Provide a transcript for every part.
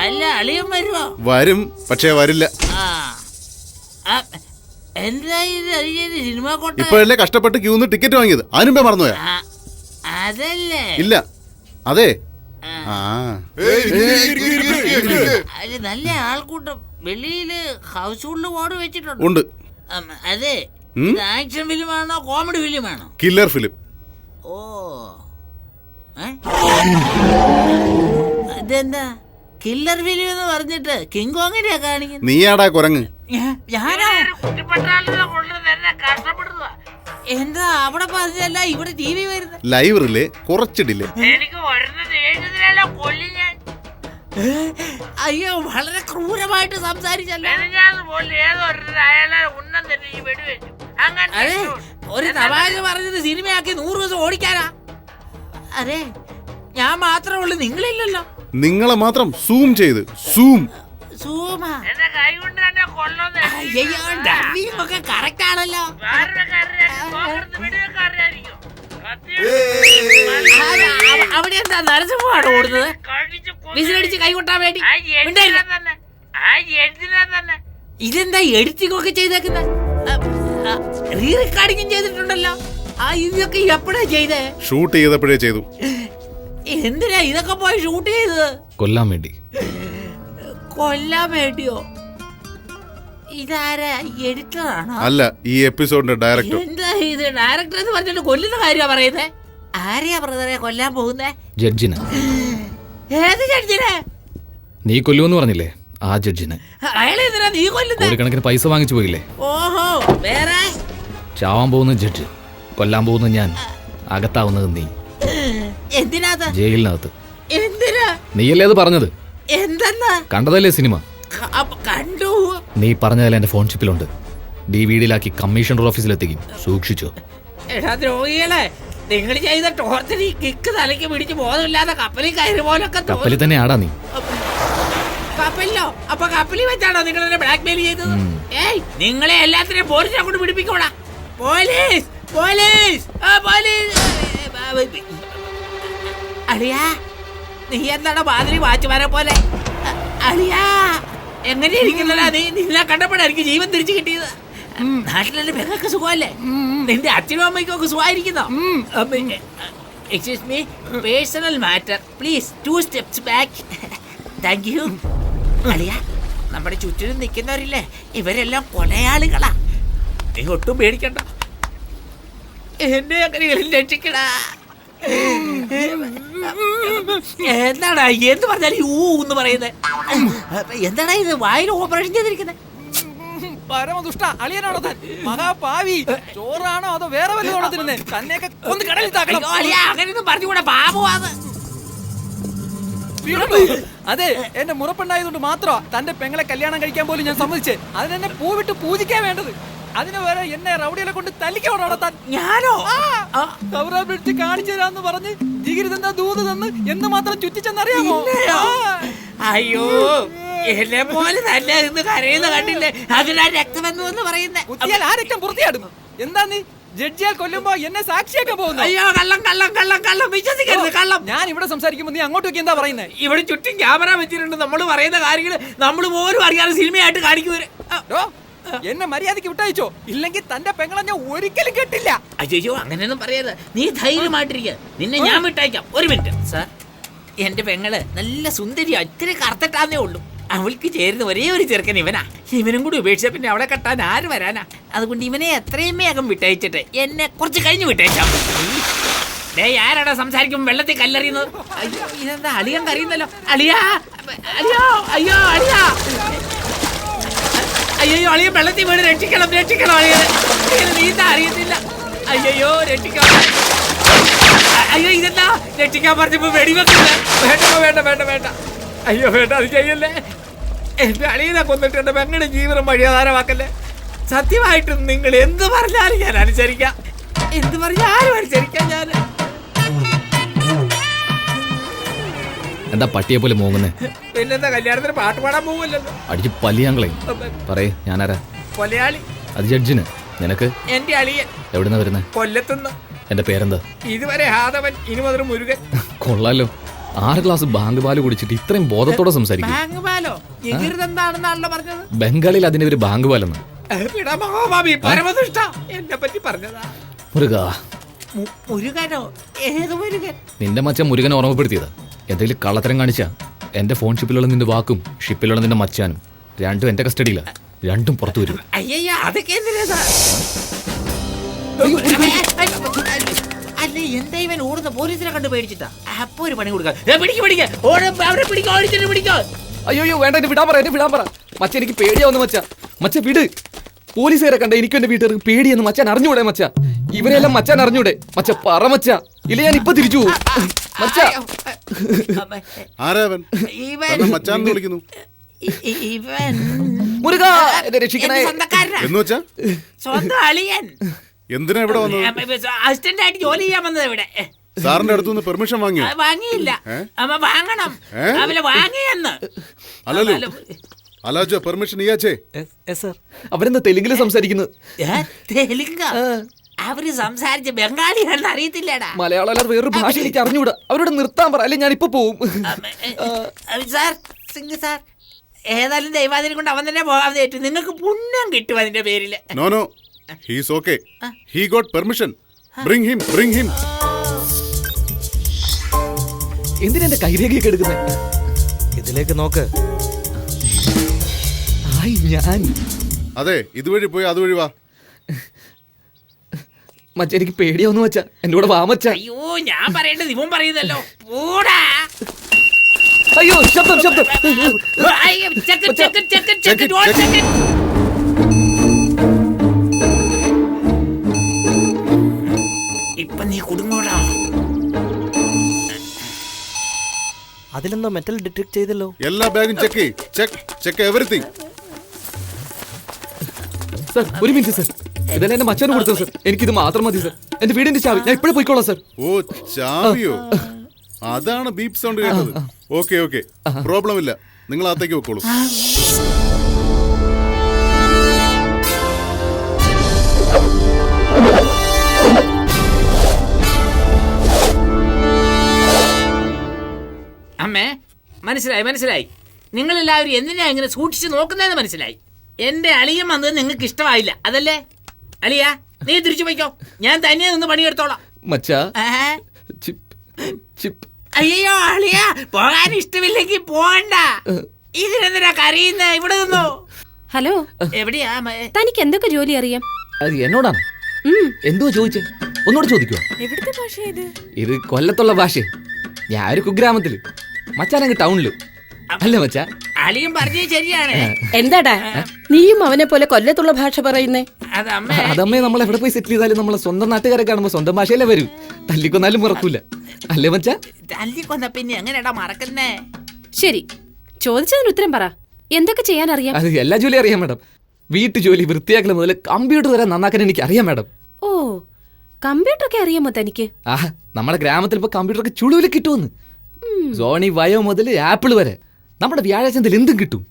അല്ല അളിയൻ വരുമോ? വരും, പക്ഷേ വരില്ല. എന്താ ഇത് സിനിമ കൊട്ട? ഇപ്പോഴല്ലേ കഷ്ടപ്പെട്ട് ക്യൂന്ന് ടിക്കറ്റ് വാങ്ങിയത്, അതിനുമ്പേ മറന്നുപോയാ? അതല്ലേ? ഇല്ല, അതെ. നല്ല ആൾക്കൂട്ടം. വെളിയില് ഹൗസ് ഹോൾഡ് ബോർഡ് വെച്ചിട്ടുണ്ട്. ഉണ്ട്. അതെ, ആക്ഷൻ ഫിലിമാണോ കോമഡി ഫിലിമാണോ? Killer film. ഓ, ഇതെന്താ കില്ലർ ഫിലിം എന്ന് പറഞ്ഞിട്ട് കിങ് കോങ്ങിനെയാ കാണിക്കുന്നത്? നീയാടാ കുരങ്ങ്. എന്താ അവിടെ പറഞ്ഞല്ല ഇവിടെ ടി വി വരുന്നത്? ലൈവ് റിലേ കുറച്ച് ഡിലേ. അയ്യോ, വളരെ ക്രൂരമായിട്ട് സംസാരിച്ചല്ലോ. അതെ, ഒരു തമാശ പറഞ്ഞത് സിനിമയാക്കി 100 ദിവസം ഓടിക്കാനാ. അതെ, ഞാൻ മാത്രമേ ഉള്ളൂ, നിങ്ങളില്ലല്ലോ. നിങ്ങളെ മാത്രം സൂം ചെയ്ത് കറക്റ്റ് ആണല്ലോ. അവിടെ എന്താ നരസിംഹമാണ് ഓടുന്നത്? വിസിലടിച്ച് കൈകൊട്ടാൻ വേണ്ടി. ഇതെന്താ എഡിറ്റിംഗ് ഒക്കെ ചെയ്തേക്കുന്നത്? റീ റെക്കോർഡിംഗും ചെയ്തിട്ടുണ്ടല്ലോ. ഇതൊക്കെ എപ്പോഴാ ചെയ്തേ? ഷൂട്ട് ചെയ്തപ്പോഴേ ചെയ്തു. എന്തിനാ ഇതൊക്കെ പോയി ഷൂട്ട് ചെയ്തത്? കൊല്ലാൻ വേണ്ടി. കൊല്ലാൻ വേണ്ടിയോ? ഇതാരാ, എഡിറ്ററാണോ? അല്ല, ഈ എപ്പിസോഡിന്റെ ഡയറക്ടർ. എന്താ ഇത് ഡയറക്ടർ എന്ന് പറഞ്ഞിട്ട് കൊല്ലുന്ന കാര്യമാ പറയുന്നേ? ആരെയാ ബ്രദറെ കൊല്ലാൻ പോകുന്നേ? ജഡ്ജിനെ. ഏത് ജഡ്ജിനെ? നീ കൊല്ലുമെന്ന് പറഞ്ഞില്ലേ, ആ ജഡ്ജിനെ. അയാളെ എന്തിനാ നീ കൊല്ലുന്നേ? കോടിക്കണക്കിന് പൈസ വാങ്ങിച്ചു പോയില്ലേ? ഓഹോ, വേറെ? ചാവാൻ പോകുന്ന ജഡ്ജ്, കൊല്ലാൻ പോകുന്ന ഞാൻ, അകത്താവുന്നത് നീ. എന്തിനാ? ജയിലിനകത്ത്. എന്തിനാ? നീയല്ലേ അത് പറഞ്ഞത്? എന്തെന്നാ? കണ്ടതല്ലേ സിനിമ? കണ്ടു. നീ പറഞ്ഞതല്ലേ എന്റെ ഫോൺ ചിപ്പിലുണ്ട്. DVD-യിലാക്കി കമ്മീഷണർ ഓഫീസിലെത്തിക്കും, സൂക്ഷിച്ചോ. എടാ ദ്രോഹികളെ, നിങ്ങൾ ചെയ്ത ടോർച്ചറി കിക്ക് തലയ്ക്ക് പിടിച്ച് ബോധമില്ലാതെ കപ്പലിൽ കയറി പോലൊക്കെ. കപ്പലിൽ തന്നെ ആടാ നീ. കപ്പലിലോ? അപ്പൊ കപ്പലിൽ വെച്ചാണോ നിങ്ങൾ എന്നെ ബ്ലാക്ക് മെയിൽ ചെയ്തത്? ഏയ്, നിങ്ങളെ എല്ലാത്തിനെയും പോലീസിനെ കൊണ്ട് പിടിപ്പിക്കോടാ. Police, police, police. അളിയാ, നീ എന്താണ് മാതിരി വാച്ചുമാരെ പോലെ? അളിയാ, എങ്ങനെ ഇരിക്കുന്നല്ലോ നീ? നിന്നെ കണ്ടപ്പോഴാ എനിക്ക് ജീവൻ തിരിച്ചു കിട്ടിയത്. നാട്ടിലെ പെങ്ങൾക്ക് സുഖമല്ലേ? നിന്റെ അച്ഛനും അമ്മയ്ക്കും ഒക്കെ സുഖമായിരിക്കുന്നോ? Excuse me, personal matter please 2 steps back. Thank you. അളിയാ, നമ്മുടെ ചുറ്റിനും നിൽക്കുന്നവരില്ലേ, ഇവരെല്ലാം കൊലയാളികളാ. നീ ഒട്ടും പേടിക്കണ്ട, എന്നെ അങ്ങനെ രക്ഷിക്കടാ. എന്താടാ എന്ത് പറഞ്ഞാലും ഊന്ന് പറയുന്നത്? എന്താടാ ഇത് വായിൽ ഓപ്പറേഷൻ ചെയ്തിരിക്കുന്നത്? പരമദുഷ്ട അളിയനാണോ താൻ? മഹാപാവി, ചോറാണോ അതോ വേറെ വല്ലതാണോ തിരുന്നേ? തന്നെയൊക്കെ ഒന്ന് കടലിൽ താക്കണം. അങ്ങനെയൊന്നും പറഞ്ഞുകൂടെ, പാപമാണ്. അതെ, എന്റെ മുറപ്പെണ്ണായതുകൊണ്ട് മാത്രമാ തന്റെ പെങ്ങളെ കല്യാണം കഴിക്കാൻ പോലും ഞാൻ സമ്മതിച്ചേ. അതിനെന്നെ പൂവിട്ട് പൂജിക്കാൻ വേണ്ടത്. അതിന് വരെ എന്നെ റൗഡികളെ കൊണ്ട് തല്ലിക്കോടാ താൻ. ഞാനോ? കൗറ പിടിച്ച് കാണിച്ചു തരാന്ന് പറഞ്ഞ് ജിഗിരിതെന്താ ദൂത് തന്ന് എന്ന് മാത്രം ചുറ്റിച്ചെന്നറിയാമോ? അയ്യോ, എന്നെ പോലെ തന്നെ ഇന്ന് കരയുന്ന കണ്ടില്ലേ? അതിനാ രക്തമെന്ന് പറയുന്നേ. കുത്തിയാൽ ആ രക്തം പുറത്തിയാടും. എന്താ നീ ജഡ്ജിയാൽ കൊല്ലുമ്പോ എന്നെ സാക്ഷിയാക്കാൻ പോകുന്നു? അയ്യോ, കള്ളം കള്ളം കള്ളം കള്ളം, വിശ്വസിക്കരുത്, കള്ളം. ഞാൻ ഇവിടെ സംസാരിക്കുമ്പോ നീ അങ്ങോട്ടേക്ക് എന്താ പറയുന്നത്? ഇവിടെ ചുറ്റും ക്യാമറ വെച്ചിട്ടുണ്ട്. നമ്മൾ പറയുന്ന കാര്യങ്ങൾ നമ്മൾ പോലും അറിയാതെ സിനിമയായിട്ട് കാണിക്കുവരെ. എന്നെ മര്യാദക്ക് വിട്ടയച്ചോ, ഇല്ലെങ്കിൽ തന്റെ പെങ്ങളെ ഞാൻ ഒരിക്കലും കേട്ടില്ല. അയ്യോ, അങ്ങനെയൊന്നും പറയരുത്. നീ ധൈര്യമായിട്ടിരിക്കുക, നിന്നെ ഞാൻ വിട്ടയക്കാം. ഒരു മിനിറ്റ് സാർ, എന്റെ പെങ്ങള് നല്ല സുന്ദരി, അത്ര കറുത്തിട്ടാന്നേ ഉള്ളൂ. അവൾക്ക് ചേരുന്ന ഒരേ ഒരു ചെറുക്കൻ ഇവനാ. ഇവനും കൂടി ഉപേക്ഷിച്ച പിന്നെ അവളെ കെട്ടാൻ ആര് വരാനാ? അതുകൊണ്ട് ഇവനെ എത്രയും വേഗം വിട്ടയച്ചിട്ട് എന്നെ കുറച്ച് കഴിഞ്ഞ് വിട്ടയച്ചാ. ആരാടാ സംസാരിക്കുമ്പോൾ വെള്ളത്തിൽ കല്ലെറിയുന്നത്? അയ്യോ, ഇതെന്താ അളിയൻ കറിയുന്നല്ലോ. അളിയാ, അയ്യോ, അയ്യോ, അളിയാ, അയ്യോ, അളിയ വെള്ളത്തിൽ വീട് രക്ഷിക്കണം, രക്ഷിക്കണം. അളിയത് നീന്താ അറിയത്തില്ല. അയ്യോ, രക്ഷിക്കണം. അയ്യോ, ഇതെന്താ രക്ഷിക്കാൻ പറഞ്ഞപ്പോ വെടിവെക്കുന്നത്? വേണ്ട വേണ്ട വേണ്ട വേണ്ട, അയ്യോ വേണ്ട, അത് ചെയ്യല്ലേ. എന്റെ അളിയനെ കൊന്നിട്ട് എന്റെ പെങ്ങളുടെ ജീവിതം വഴിയാധാരമാക്കല്ലേ. സത്യമായിട്ടും നിങ്ങൾ എന്ത് പറഞ്ഞാലും ഞാൻ അനുസരിക്കാം. എന്ത് പറഞ്ഞാലും അനുസരിക്കാം ഞാൻ. എന്താ പട്ടിയെ പോലെ മോങ്ങുന്നേ? പിന്നെന്താ, കല്യാണത്തിന് പാട്ട് പാടാൻ പോകുമല്ലോ. അടിച്ച് പല്ലിയാങ്കളെ. പറയേ, ഞാനാരാ? കൊലയാളി. അത് ജഡ്ജിന്. നിനക്ക്? എന്റെ അളിയൻ. എവിടുന്നാ വരുന്നേ? കൊല്ലത്തുനിന്ന്. എന്റെ പേരെന്താ? ഇതുവരെ ഹാദവൻ, ഇനി മുതൽ മുരുകൻ. കൊള്ളാലോ. 6 ഗ്ലാസ് ബാങ്ക് പാല് കുടിച്ചിട്ട് ഇത്രയും ബോധത്തോടെ സംസാരിക്കും. ബാങ്ക് പാലോ എന്താണെന്നാണല്ലോ പറഞ്ഞത്. ബംഗാളിൽ അതിന്റെ ഒരു ബാങ്ക് പാലെന്ന്. പരമദുഷ്ട എന്നെ പറ്റി പറഞ്ഞതാ. മുരുക, മുരുകനോ? ഏത് മുരുകൻ? നിന്റെ മച്ചാൻ മുരുകനെ ഓർമ്മപ്പെടുത്തിയതാ. എന്തെങ്കിലും കള്ളത്തരം കാണിച്ചാ എന്റെ ഫോൺ ഷിപ്പിലുള്ള നിന്റെ വാക്കും ഷിപ്പിലുള്ള നിന്റെ മച്ചാനും രണ്ടും എന്റെ കസ്റ്റഡിയിലാ. രണ്ടും പുറത്തു വരും. അയ്യ, അതൊക്കെ എന്തിനാ? അല്ലേ എന്താ ഇവൻ ഓടുന്ന പോലീസിനെ കണ്ട് പേടിച്ചിട്ടാ? അപ്പൊ ഒരു പണി കൊടുക്കാം. അയ്യോ വേണ്ട, എന്നെ വിടാൻ പറ, എന്നെ വിടാൻ പറ. മച്ച എനിക്ക് പേടിയാവുന്നു മച്ച. മച്ച വിട്. പോലീസുകാരെ കണ്ട എനിക്കും എന്റെ വീട്ടുകാർക്ക് പേടിയെന്ന് മച്ചാൻ അറിഞ്ഞൂടെ മച്ച? ഇവരെല്ലാം മച്ചാൻ അറിഞ്ഞൂടെ മച്ച? പറ മച്ച, ഇല്ല ഞാൻ ഇപ്പൊ തിരിച്ചു പോകും മച്ച. ആരാവൻ? മച്ചാന്ന് വിളിക്കുന്നു. മുരുക, എന്നെ രക്ഷിക്കണേ. എന്ന് വെച്ചാ സ്വന്തം അളിയൻ. എന്തിനാ ഇവിടെ വന്നത്? അസിസ്റ്റന്റ് ആയിട്ട് ജോലി ചെയ്യാൻ വന്നത് ഇവിടെ. സാറിന്റെ അടുത്തുനിന്ന് പെർമിഷൻ വാങ്ങിയോ? വാങ്ങിയില്ല. വാങ്ങണം. അവലെ വാങ്ങിയെന്ന്. അല്ലല്ലോ, അലാജോ പെർമിഷൻ ഇയാച്ചേ. അവരെന്താ തെലുങ്കില് സംസാരിക്കുന്നത്? തെലുങ്ക? അവര് സംസാരിച്ച ബംഗാളിയാണെന്ന് അറിയത്തില്ലടാ. മലയാളം അല്ലാതെ വേറൊരു ഭാഷ എനിക്ക് അറിഞ്ഞൂടാ. അവരോട് നിർത്താൻ പറ, അല്ലെ ഞാൻ ഇപ്പൊ പോവും. സാർ, സിംഗ് സാർ, ഏതായാലും ദൈവാദിനെ കൊണ്ട് അവൻ തന്നെ പോകാതെ ഏറ്റു. നിങ്ങൾക്ക് പുണ്യം കിട്ടും അതിന്റെ പേരില്. No no, he's okay. He got permission. Bring him, bring him. എന്തിനാ എന്റെ കൈരേഖയൊക്കെ എടുക്കുന്നത്? ഇതിലേക്ക് നോക്ക്. ഞാൻ അതെ, ഇതുവഴി പോയി അതുവഴി വാ. മച്ച എനിക്ക് പേടിയാവുന്നു മച്ച, എന്റെ കൂടെ വാ മച്ച. അയ്യോ, ഞാൻ പറയേണ്ടത് ഇവൻ പറയുന്നല്ലോ. പോടാ. അയ്യോ, ശബ്ദം ശബ്ദം. ഇപ്പൊ നീ കുടുങ്ങോടാ. അതിലെന്തോ മെറ്റൽ ഡിറ്റക്ട് ചെയ്തല്ലോ. എല്ലാ ബാഗും ചെക്ക് ചെക്ക് എവറിത്തിങ്. സർ, ഒരു മിനിറ്റ് സർ. ഇതെല്ലാം എന്റെ മച്ചാന് കൊടുത്തത് സർ. എനിക്കിത് മാത്രം മതി സർ. എന്റെ വീടിന്റെ ചാവി ഞാൻ ഇപ്പോഴേ പോയിക്കോളാം സർ. ഓ, ചാവിയോ? അതാണ് ബീപ്പ് സൗണ്ട് കേട്ടത്. ഓക്കെ ഓക്കെ, പ്രോബ്ലം ഇല്ല. നിങ്ങൾ അകത്തേക്ക് വെക്കോളൂ. അമ്മേ, മനസ്സിലായി. നിങ്ങളെല്ലാവരും എന്തിനാ ഇങ്ങനെ സൂക്ഷിച്ച് നോക്കുന്നതെന്ന് മനസ്സിലായി. എന്റെ അളിയൻ വന്നത് നിങ്ങൾക്ക് ഇഷ്ടമായില്ല, അതല്ലേ? അളിയ, നീ തിരിച്ചു പോയിക്കോ. ഞാൻ തന്നെ നിന്ന് പണിയെടുത്തോളാം. മച്ചാ, അയ്യോ അളിയ, പോകാൻ ഇഷ്ടമില്ലെങ്കിൽ പോകണ്ട. ഇതിനെന്തിനാ കരയുന്നേ? ഇവിടെ നിന്നോ. ഹലോ, എവിടെയാ? തനിക്ക് എന്തൊക്കെ ജോലി അറിയാം? അത് എന്നോടാണ്. എന്തുവാ ചോദിച്ചേ? ഒന്നുകൂടെ ചോദിക്കുവാ. എവിടുത്തെ ഭാഷ ഇത് കൊല്ലത്തുള്ള ഭാഷ. ഞാൻ ഒരു കുഗ്രാമത്തില്, മച്ചാനങ്ങ് ടൗണില്. അല്ലേ മച്ചാ? അളിയും പറഞ്ഞത് ശരിയാണ്. എന്താടാ നീയും അവനെ പോലെ കൊല്ലത്തുള്ള ഭാഷ പറയുന്നേ? അതമ്മേ, നമ്മൾ എവിടെ പോയി സെറ്റിൽ ചെയ്താലും നമ്മളെ സ്വന്തം നാട്ടുകാരെ കാണുമ്പോ സ്വന്തം ഭാഷയിലേ വരൂ. തല്ലിക്കൊന്നാലും മറക്കൂല, അല്ലേ മച്ചാ? തല്ലിക്കൊന്ന പിന്നെ എങ്ങനെയാടാ മറക്കുന്നേ? ശരി, ചോദിച്ചതിന് ഉത്തരം പറ. എന്തൊക്കെ ചെയ്യാൻ അറിയാം? അത് എല്ലാ ജോലി അറിയാം മാഡം. വീട്ടു ജോലി വൃത്തിയാക്കൽ മുതൽ കമ്പ്യൂട്ടർ വരെ നന്നാക്കാൻ എനിക്ക് അറിയാം മാഡം. ഓ, കമ്പ്യൂട്ടർ ഒക്കെ അറിയാമോ തനിക്ക്? നമ്മുടെ ഗ്രാമത്തിൽ ഇപ്പൊ കമ്പ്യൂട്ടർ ഒക്കെ ചുളുവിൽ കിട്ടുമെന്ന്. സോണി വയോ മുതൽ ആപ്പിൾ വരെ നമ്മുടെ വ്യാഴാഴ്ചത്തിൽ എന്തും കിട്ടും.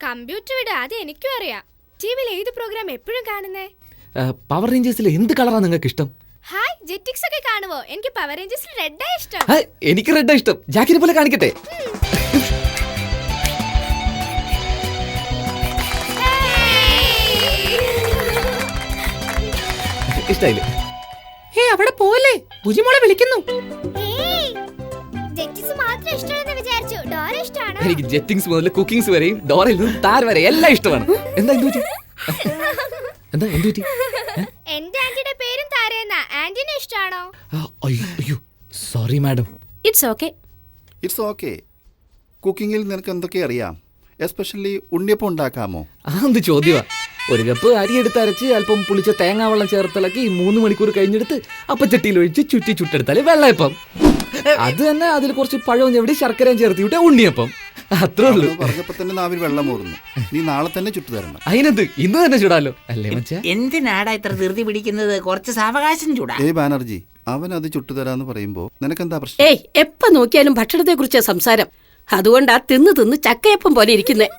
കമ്പ്യൂട്ടർ വിട്, അത് എനിക്കും അറിയാം. ടിവിയിൽ ഏത് പ്രോഗ്രാം എപ്പോഴും കാണുന്നേ? പവർ റേഞ്ചേഴ്സിൽ എന്ത് കളറാ നിങ്ങൾക്ക് ഇഷ്ടം? ഹായ്, ജെറ്റിക്സ് ഒക്കെ കാണുവോ? എനിക്ക് പവർ റേഞ്ചേഴ്സിൽ റെഡാ ഇഷ്ടം. എനിക്ക് റെഡാ ഇഷ്ടം. ജാക്കിനെ പോലെ കാണിക്കട്ടെ? ഇഷ്ടായില്ലേ? അവിടെ പോലെ ഭുജിമോളെ വിളിക്കുന്നു. എനിക്ക് ജെറ്റിങ്സ് മുതൽ കുക്കിങ്സ് വരെയും ഡോറയിൽ നിന്ന് താര വരെ എല്ലാം ഇഷ്ടമാണ്. എന്താ എന്റെ ആന്റിയുടെ പേരും താരയെന്നാ. ആന്റിനെ ഇഷ്ടാണോ? അയ്യോ സോറി മാഡം. It's okay. കുക്കിങ്ങിൽ നിനക്ക് എന്തൊക്കെ അറിയാം? എസ്പെഷ്യലി ഉണ്ണിയപ്പം ഉണ്ടാക്കാമോ? എന്ത് ചോദ്യമാ. ഒരു കപ്പ് അരി എടുത്ത് അരച്ച് അല്പം പുളിച്ച തേങ്ങാവെള്ളം ചേർത്തിളക്കി 3 മണിക്കൂർ കഴിഞ്ഞെടുത്ത് അപ്പച്ചട്ടിയിൽ ഒഴിച്ച് ചുട്ടെടുത്താല് വെള്ളയപ്പം. അത് തന്നെ, അതിൽ കുറച്ച് പഴവും ചെവിടി ശർക്കരയും ചേർത്തി വിട്ട ഉണ്ണിയപ്പം. അത്രേ ഉള്ളൂ. പറഞ്ഞപ്പോ തന്നെ നാവിൽ വെള്ളം മൂറുന്നു. നീ നാളെ തന്നെ ചുട്ടു തരണം. അതിനെന്ത്, ഇന്ന് തന്നെ ചുടാലോ, അല്ലേ മച്ചാ? എന്തിനാടാ ഇത്ര ധൃതി പിടിക്കുന്നത്? കുറച്ച് സാവകാശം ചൂടാ. ബാനർജി, അവൻ അത് ചുട്ടു തരാന്ന് പറയുമ്പോ നിനക്കെന്താ പ്രശ്നം? ഏയ്, എപ്പ നോക്കിയാലും ഭക്ഷണത്തെ കുറിച്ച് സംസാരം. അതുകൊണ്ടാ തിന്ന് ചക്കയപ്പം പോലെ ഇരിക്കുന്നേ.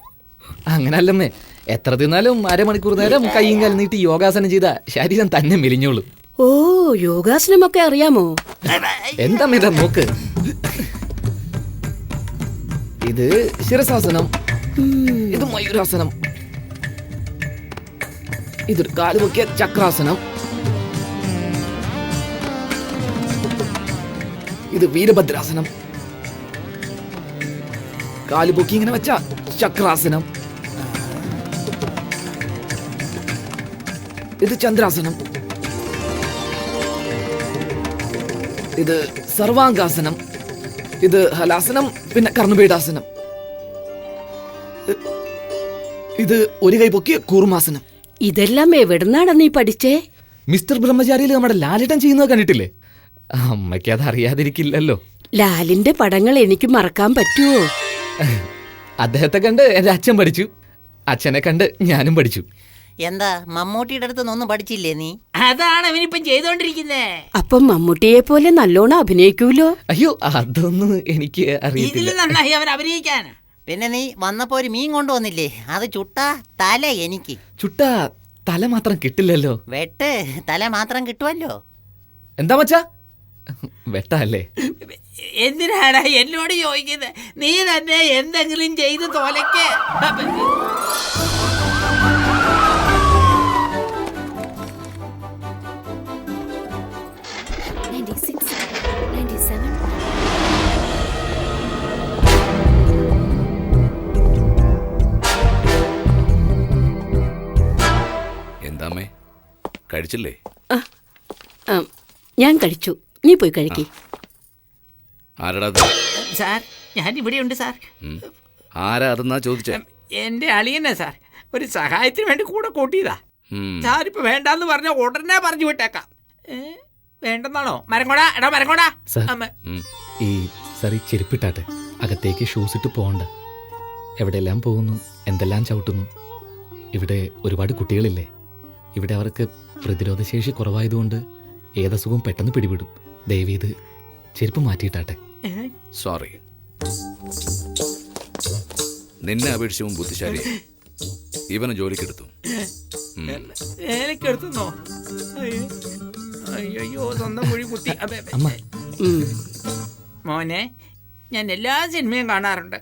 അങ്ങനല്ലമ്മേ, എത്ര തിന്നാലും അരമണിക്കൂർ നേരം കൈയും കാലും നീട്ടി യോഗാസനം ചെയ്ത ശരീരം തന്നെ മെലിഞ്ഞോളൂ. ഓ, യോഗാസനമൊക്കെ അറിയാമോ? എന്താ നോക്ക്. ഇത് ശിരസാസനം, ഇത് മയൂരാസനം, ഇതൊരു കാല് പൊക്കിയ ചക്രാസനം, ഇത് വീരഭദ്രാസനം, കാല് പൊക്കി ഇങ്ങനെ വെച്ച ചക്രാസനം, ഇത് ചന്ദ്രാസനം, ഇത് സർവാംഗാസനം, ഇത് ഹലാസനം, പിന്നെ കർണപീഠാസനം, ഇത് ഒരു കൈ പൊക്കിയ കൂർമാസനം. ഇതെല്ലാം എവിടുന്നാണ് നീ പഠിച്ചേ? മിസ്റ്റർ ബ്രഹ്മചാരിയിൽ നമ്മുടെ ലാലേട്ടൻ ചെയ്യുന്നത് കണ്ടിട്ടില്ലേ? അമ്മയ്ക്ക് അത് അറിയാതിരിക്കില്ലല്ലോ. ലാലിന്റെ പടങ്ങൾ എനിക്ക് മറക്കാൻ പറ്റുമോ? അദ്ദേഹത്തെ കണ്ട് എന്റെ അച്ഛൻ പഠിച്ചു, അച്ഛനെ കണ്ട് ഞാനും പഠിച്ചു. എന്താ മമ്മൂട്ടിയുടെ അടുത്ത് ഒന്നും പഠിച്ചില്ലേ നീ? അതാണ് അവനിപ്പം ചെയ്തോണ്ടിരിക്കുന്നേ. അപ്പം മമ്മൂട്ടിയെ പോലെ നല്ലോണം അഭിനയിക്കൂലോ? അയ്യോ, അതൊന്നും എനിക്ക് ഇതിൽ അറിയത്തില്ല. നന്നായി അവൻ അഭിനയിക്കാൻ. പിന്നെ നീ വന്നപ്പോ ഒരു മീൻ കൊണ്ടുവന്നില്ലേ? അത് ചുട്ടാ തല എനിക്ക്. ചുട്ടാ തല മാത്രം കിട്ടില്ലല്ലോ. വെട്ട് തല മാത്രം കിട്ടുമല്ലോ. എന്താ മച്ചാ, വെട്ടല്ലേ? എന്തിനാടാ എന്നോട് ചോദിക്കുന്നത്? നീ തന്നെ എന്തെങ്കിലും ചെയ്ത് തോലയ്ക്ക്. എന്താമ്മേ, കഴിച്ചില്ലേ? ആ, ഞാൻ കഴിച്ചു, നീ പോയി കഴിക്കേ. ആരടാ? സാർ, ഞാൻ ഇവിടെയുണ്ട് സാർ. ആരാ അതെന്നാ ചോദിച്ചേ? എന്റെ അളിയനെ സാർ, ഒരു സഹായത്തിന് വേണ്ടി കൂടെ കൂട്ടിയതാ. സാർ ഇപ്പൊ വേണ്ടാന്ന് പറഞ്ഞ ഉടനെ പറഞ്ഞു വിട്ടേക്കാം. വേണ്ടെന്നാണോ? മരങ്ങോടാ, എടാ മരങ്ങോടാ. സാർ, ഈ സാർ ഈ ചെരുപ്പിട്ടാട്ടെ, അകത്തേക്ക് ഷൂസ് ഇട്ട് പോകണ്ട. എവിടെയെല്ലാം പോകുന്നു, എന്തെല്ലാം ചവിട്ടുന്നു. ഇവിടെ ഒരുപാട് കുട്ടികളില്ലേ, ഇവിടെ അവർക്ക് പ്രതിരോധശേഷി കുറവായതുകൊണ്ട് ഏതസുഖവും പെട്ടെന്ന് പിടിപെടും. ദയവീത് ചെരുപ്പ് മാറ്റിയിട്ടാട്ടെ. സോറി, നിന്നെ അപേക്ഷിച്ചും ബുദ്ധിശാലി. ഇവനെ ജോലിക്കെടുത്തു. എനിക്കെടുത്തുന്നോ? അയ്യോ, സ്വന്തം കുഴി കുത്തി. അമ്മ, മോനെ, ഞാൻ എല്ലാ സിനിമയും കാണാറുണ്ട്.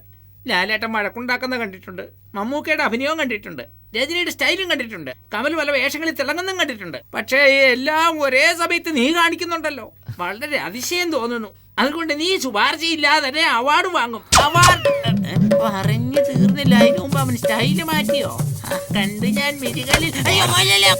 ലാലേട്ടൻ വഴക്കുണ്ടാക്കുന്ന കണ്ടിട്ടുണ്ട്, മമ്മൂക്കയുടെ അഭിനയവും കണ്ടിട്ടുണ്ട്, രജനിയുടെ സ്റ്റൈലും കണ്ടിട്ടുണ്ട്, കമൽ പല വേഷങ്ങളിൽ തിളങ്ങുന്നതും കണ്ടിട്ടുണ്ട്. പക്ഷേ എല്ലാം ഒരേ സമയത്ത് നീ കാണിക്കുന്നുണ്ടല്ലോ, വളരെ അതിശയം തോന്നുന്നു. അതുകൊണ്ട് നീ ശുപാർശയില്ലാതെ തന്നെ അവാർഡ് വാങ്ങും. അവാർഡ് പറഞ്ഞു തീർന്നില്ല, അതിനു മുമ്പ് അവൻ സ്റ്റൈല് മാറ്റിയോ? കണ്ട് ഞാൻ മിരികളിൽ. അയ്യോ.